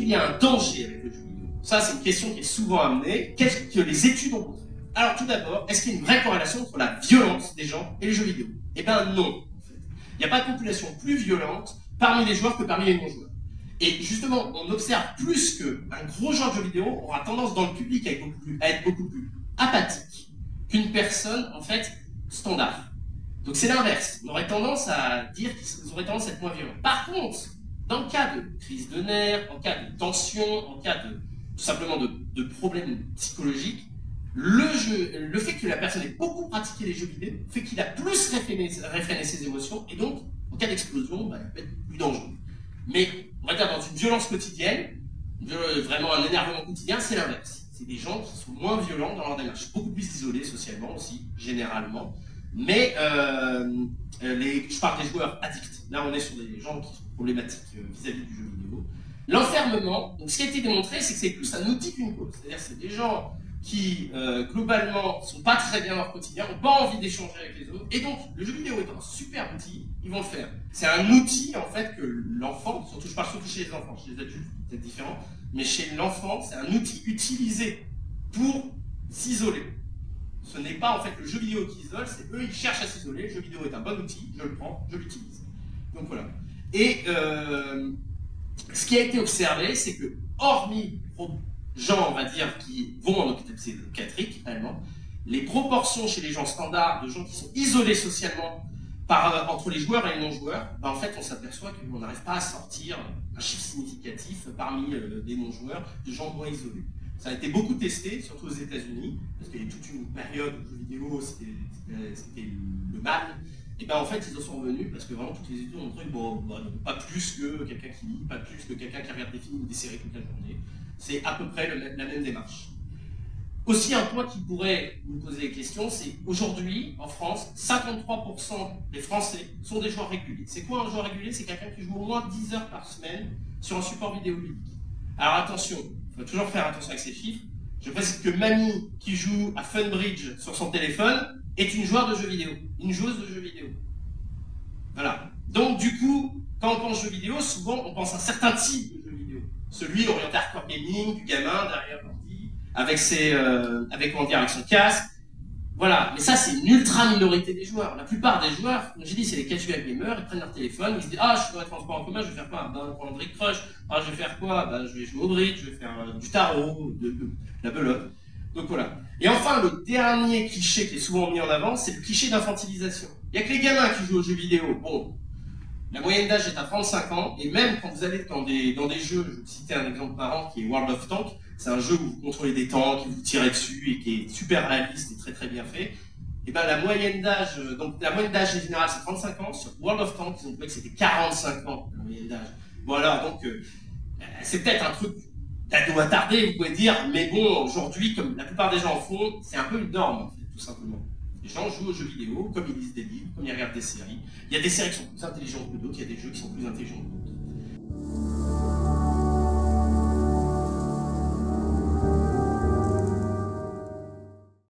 qu'il y a un danger avec le jeu vidéo? Ça, c'est une question qui est souvent amenée. Qu'est-ce que les études ont montré? Alors, tout d'abord, est-ce qu'il y a une vraie corrélation entre la violence des gens et les jeux vidéo? Eh bien, non, en fait. Il n'y a pas de population plus violente parmi les joueurs que parmi les non-joueurs. Et justement, on observe plus qu'un gros joueur de jeux vidéo aura tendance dans le public à être beaucoup plus apathique qu'une personne, en fait, standard. Donc c'est l'inverse. On aurait tendance à dire qu'ils auraient tendance à être moins violents. Par contre, dans le cas de crise de nerfs, en cas de tension, en cas de tout simplement de problèmes psychologiques, le fait que la personne ait beaucoup pratiqué les jeux vidéo fait qu'il a plus réfréné ses émotions et donc, en cas d'explosion, il peut être plus dangereux. Mais, on va dire, dans une violence quotidienne, vraiment un énervement quotidien, c'est l'inverse. C'est des gens qui sont moins violents dans leur démarche, beaucoup plus isolés socialement aussi, généralement. Mais je parle des joueurs addicts. Là, on est sur des gens qui sont problématiques vis-à-vis du jeu vidéo. L'enfermement, donc ce qui a été démontré, c'est que c'est plus un outil qu'une cause. C'est-à-dire que c'est des gens qui, globalement, sont pas très bien dans leur quotidien, n'ont pas envie d'échanger avec les autres, et donc le jeu vidéo est un super outil, ils vont le faire. C'est un outil, en fait, que l'enfant, surtout je parle surtout chez les enfants, chez les adultes, c'est peut-être différent, mais chez l'enfant, c'est un outil utilisé pour s'isoler. Ce n'est pas, en fait, le jeu vidéo qui isole, c'est eux, ils cherchent à s'isoler, le jeu vidéo est un bon outil, je le prends, je l'utilise. Donc voilà. Et ce qui a été observé, c'est que, hormis gens, on va dire, qui vont en hôpital psychiatrique, réellement, les proportions chez les gens standards, de gens qui sont isolés socialement entre les joueurs et les non-joueurs, en fait, on s'aperçoit qu'on n'arrive pas à sortir un chiffre significatif parmi des non-joueurs, de gens moins isolés. Ça a été beaucoup testé, surtout aux États-Unis, parce qu'il y a toute une période où le jeu vidéo, c'était le mal. Et bien en fait, ils en sont revenus parce que vraiment toutes les études ont montré pas plus que quelqu'un qui lit, pas plus que quelqu'un qui regarde des films ou des séries toute la journée. C'est à peu près la même démarche. Aussi, un point qui pourrait nous poser des questions, c'est aujourd'hui, en France, 53% des Français sont des joueurs réguliers. C'est quoi un joueur régulier? C'est quelqu'un qui joue au moins 10 heures par semaine sur un support vidéoludique. Alors attention, il faut toujours faire attention avec ces chiffres. Je précise que Mamie, qui joue à Funbridge sur son téléphone, est une joueuse de jeux vidéo. Une joueuse de jeux vidéo. Voilà. Donc du coup, quand on pense jeux vidéo, souvent on pense à un certain type de jeux vidéo. Celui orienté hardcore gaming, du gamin derrière l'ordi, avec son casque. Voilà. Mais ça, c'est une ultra minorité des joueurs. La plupart des joueurs, comme j'ai dit, c'est les casual gamers, ils prennent leur téléphone, ils se disent « Ah, je suis dans les transports en commun, je vais faire quoi? Ben, prendre Brick Crush. Ah, je vais faire quoi? Ben, je vais jouer au bridge, je vais faire du tarot, de la belote. » Donc voilà. Et enfin, le dernier cliché qui est souvent mis en avant, c'est le cliché d'infantilisation. Il n'y a que les gamins qui jouent aux jeux vidéo. Bon, la moyenne d'âge est à 35 ans, et même quand vous allez dans des jeux, je vais vous citer un exemple marrant qui est World of Tanks, c'est un jeu où vous contrôlez des tanks, qui vous tirez dessus, et qui est super réaliste et très très bien fait. Et ben la moyenne d'âge générale c'est 35 ans, sur World of Tanks, ils ont trouvé que c'était 45 ans, la moyenne d'âge. Voilà, donc c'est peut-être un truc d'ado attardé, vous pouvez dire, mais bon, aujourd'hui, comme la plupart des gens en font, c'est un peu une norme, en fait, tout simplement. Les gens jouent aux jeux vidéo, comme ils lisent des livres, comme ils regardent des séries. Il y a des séries qui sont plus intelligentes que d'autres, il y a des jeux qui sont plus intelligents que d'autres.